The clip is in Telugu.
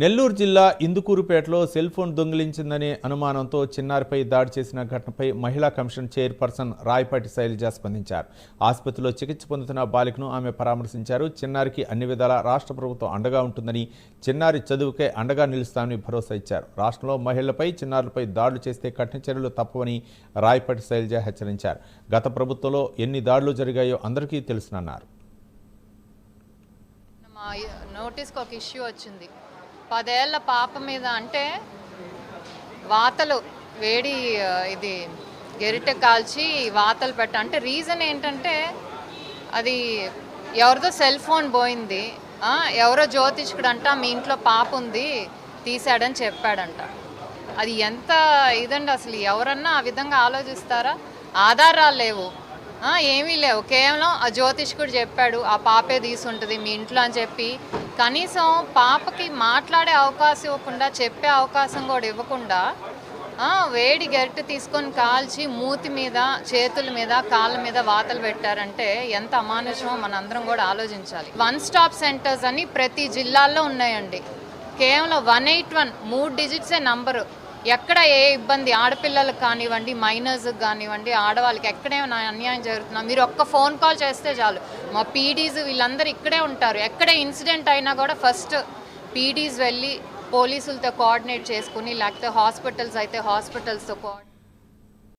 నెల్లూరు జిల్లా ఇందుకూరుపేటలో సెల్ ఫోన్ దొంగిలించిందనే అనుమానంతో చిన్నారిపై దాడి చేసిన ఘటనపై మహిళా కమిషన్ చైర్పర్సన్ రాయపాటి శైలజ స్పందించారు. ఆసుపత్రిలో చికిత్స పొందుతున్న బాలికను ఆమె పరామర్శించారు. చిన్నారికి అన్ని విధాలా రాష్ట్ర ప్రభుత్వం అండగా ఉంటుందని, చిన్నారి చదువుకే అండగా నిలుస్తామని భరోసా ఇచ్చారు. రాష్ట్రంలో మహిళలపై, చిన్నారులపై దాడులు చేస్తే కఠిన చర్యలు తప్పవని రాయపాటి శైలజ హెచ్చరించారు. గత ప్రభుత్వంలో ఎన్ని దాడులు జరిగాయో అందరికీ తెలుసునన్నారు. నోటీస్కి ఒక ఇష్యూ వచ్చింది. 10 ఏళ్ల పాప మీద అంటే వాతలు వేడి ఇది గెరిటె కాల్చి వాతలు పెట్ట అంటే రీజన్ ఏంటంటే అది ఎవరిదో సెల్ ఫోన్ పోయింది, ఎవరో జ్యోతిష్కుడంట మీ ఇంట్లో పాప ఉంది తీసాడని చెప్పాడంట. అది ఎంత ఇదండి, అసలు ఎవరన్నా ఆ విధంగా ఆలోచిస్తారా? ఆధారాలు లేవు, ఏమీ లేవు, కేవలం ఆ జ్యోతిష్కుడు చెప్పాడు ఆ పాపే తీసుంటుంది మీ ఇంట్లో అని చెప్పి కనీసం పాపకి మాట్లాడే అవకాశం ఇవ్వకుండా, చెప్పే అవకాశం కూడా ఇవ్వకుండా వేడి గరిటె తీసుకొని కాల్చి మూతి మీద, చేతుల మీద, కాళ్ళ మీద వాతలు పెట్టారంటే ఎంత అమానుషమో మనందరం కూడా ఆలోచించాలి. 1 స్టాప్ సెంటర్స్ అని ప్రతి జిల్లాల్లో ఉన్నాయండి. కేవలం 181 3 డిజిట్సే నంబరు. ఎక్కడ ఏ ఇబ్బంది, ఆడపిల్లలకు కానివ్వండి, మైనర్స్కి కానివ్వండి, ఆడవాళ్ళకి ఎక్కడేమైనా అన్యాయం జరుగుతున్నా మీరు ఒక్క ఫోన్ కాల్ చేస్తే చాలు. మా పీడీస్ వీళ్ళందరూ ఇక్కడే ఉంటారు. ఎక్కడే ఇన్సిడెంట్ అయినా కూడా ఫస్ట్ పీడీస్ వెళ్ళి పోలీసులతో కోఆర్డినేట్ చేసుకుని, లేకపోతే హాస్పిటల్స్ అయితే హాస్పిటల్స్తో కోఆర్డినేట్